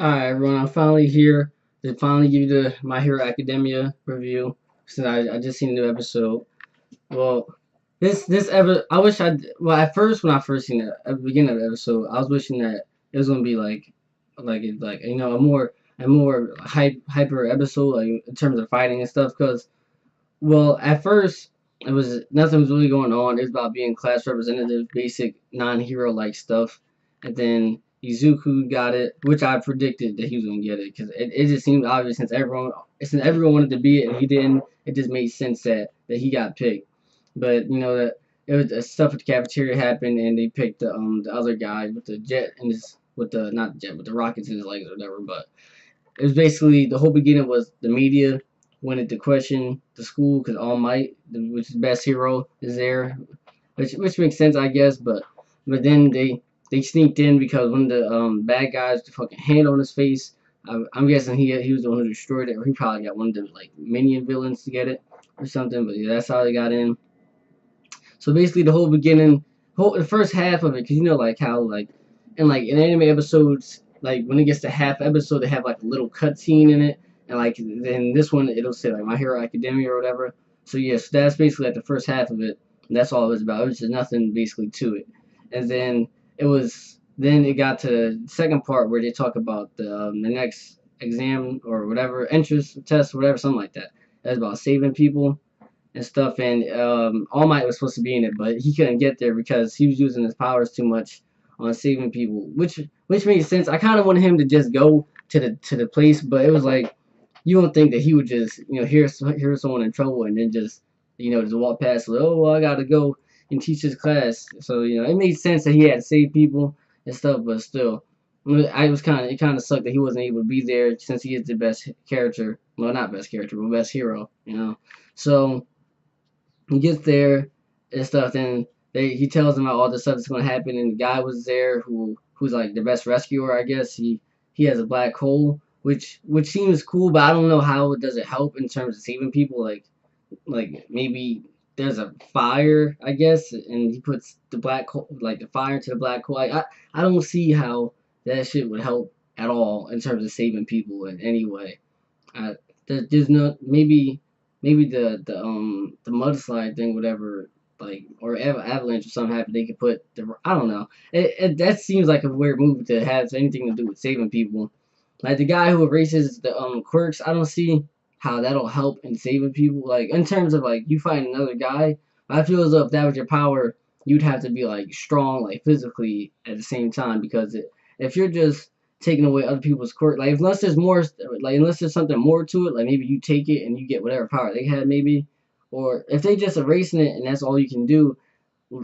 Alright, everyone, I'm finally here to finally give you the My Hero Academia review since I just seen the new episode. Well, this ever I wish at first when I first seen it at the beginning of the episode, I was wishing that it was gonna be like a more hyper episode like in terms of fighting and stuff. Because well, at first it was nothing was really going on. It was about being class representative, basic non-hero like stuff, and then Izuku got it, which I predicted that he was gonna get it because it just seemed obvious since everyone wanted to be it and he didn't. It just made sense that he got picked. But you know that it was stuff at the cafeteria happened and they picked the other guy with the jet and his with the not the jet with the rockets in his legs or whatever. But it was basically the whole beginning was the media wanted to question the school because All Might, which is best hero, is there, which makes sense, I guess. But then they sneaked in because one of the bad guys, the fucking hand on his face. I'm guessing he was the one who destroyed it, or he probably got one of the like minion villains to get it or something. But yeah, that's how they got in. So basically, the whole beginning, the first half of it, because you know, like how like in anime episodes, like when it gets to half episode, they have like a little cutscene in it, and like then this one it'll say like My Hero Academia or whatever. So yes, that's basically like the first half of it. And that's all it was about. It was just nothing basically to it, and then it got to the second part where they talk about the next exam or whatever entrance test, or whatever, something like that. That's about saving people and stuff. And All Might was supposed to be in it, but he couldn't get there because he was using his powers too much on saving people, which made sense. I kind of wanted him to just go to the place, but it was like you don't think that he would just hear someone in trouble and then just walk past like, oh well, I gotta go and teach his class. So it made sense that he had to save people and stuff, but still. It kind of sucked that he wasn't able to be there since he is the best character. Well, not best character, but best hero. So he gets there and stuff. Then he tells them about all the stuff that's going to happen. And the guy was there who's like the best rescuer, I guess. He has a black hole, which seems cool, but I don't know how it does it help in terms of saving people. Like maybe there's a fire, I guess, and he puts the black hole, like the fire into the black hole. I don't see how that shit would help at all in terms of saving people in any way. I, there's no maybe the mudslide thing, whatever, like or avalanche or something happened. They could put the I don't know. That seems like a weird move to have anything to do with saving people. Like the guy who erases the quirks, I don't see how that'll help in saving people. Like in terms of like you find another guy, I feel as though if that was your power, you'd have to be like strong, like physically at the same time. Because if you're just taking away other people's quirk, like unless there's something more to it, like maybe you take it and you get whatever power they had, maybe, or if they just erasing it and that's all you can do,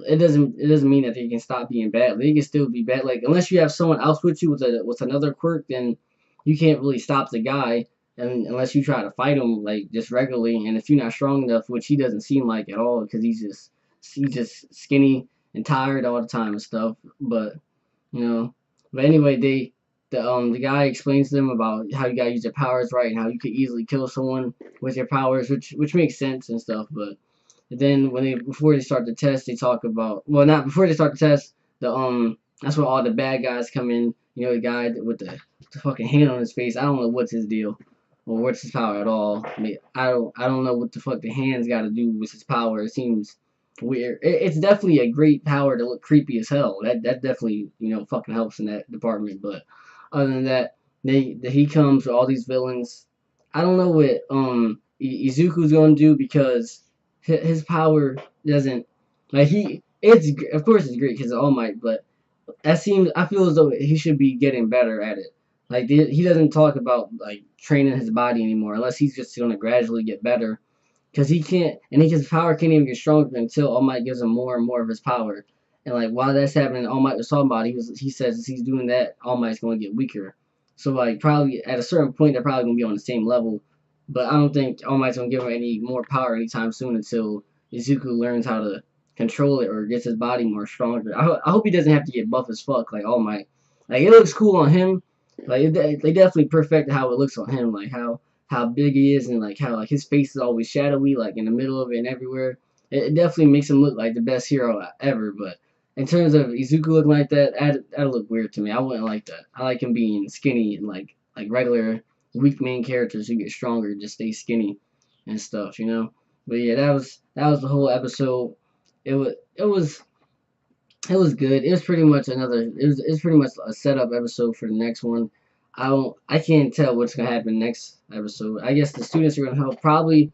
it doesn't mean that they can stop being bad. They can still be bad. Like unless you have someone else with you with another quirk, then you can't really stop the guy, and unless you try to fight him like just regularly. And if you're not strong enough, which he doesn't seem like at all, because he's just skinny and tired all the time and stuff. But you know, but anyway, the guy explains to them about how you gotta use your powers right and how you could easily kill someone with your powers, which makes sense and stuff. But then before they start the test, they talk about well, not before they start the test. That's when all the bad guys come in. The guy with the fucking hand on his face. I don't know what's his deal or what's his power at all. I mean, I don't know what the fuck the hands got to do with his power. It seems weird. It's definitely a great power to look creepy as hell. That definitely fucking helps in that department. But other than that, he comes with all these villains. I don't know what Izuku's gonna do because his power doesn't like it's of course it's great because of All Might, but I feel as though he should be getting better at it. Like he doesn't talk about like training his body anymore unless he's just gonna gradually get better because he can't and his power can't even get stronger until All Might gives him more and more of his power. And like while that's happening, All Might was talking about he says as he's doing that, All Might's gonna get weaker. So like probably at a certain point they're probably gonna be on the same level. But I don't think All Might's gonna give him any more power anytime soon until Izuku learns how to control it or gets his body more stronger. I hope he doesn't have to get buff as fuck like All Might. Like it looks cool on him. Like they definitely perfected how it looks on him. Like how big he is and like how like his face is always shadowy like in the middle of it and everywhere. It definitely makes him look like the best hero ever. But in terms of Izuku looking like that, that'd look weird to me. I wouldn't like that. I like him being skinny and like regular weak main characters who get stronger just stay skinny and stuff, you know. But yeah, that was the whole episode. It was good. It was pretty much it's pretty much a setup episode for the next one. I can't tell what's gonna happen next episode. I guess the students are gonna help. Probably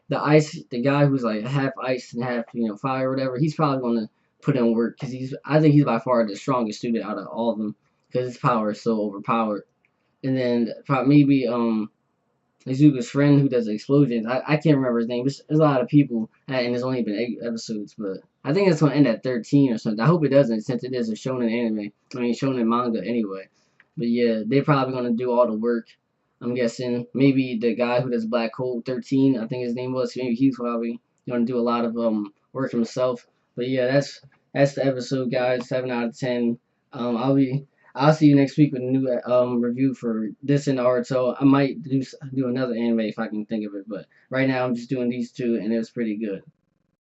the guy who's like half ice and half fire or whatever. He's probably gonna put in work because I think he's by far the strongest student out of all of them because his power is so overpowered. And then probably maybe Izuku's friend who does the explosions. I can't remember his name. There's a lot of people, and there's only been 8 episodes, but I think it's gonna end at 13 or something. I hope it doesn't, since it is a shonen anime. I mean, shonen manga anyway. But yeah, they're probably gonna do all the work. I'm guessing maybe the guy who does Black Hole 13, I think his name was. Maybe he's probably gonna do a lot of work himself. But yeah, that's the episode, guys. 7 out of 10. I'll see you next week with a new review for this and Naruto. I might do another anime if I can think of it, but right now I'm just doing these two, and it was pretty good.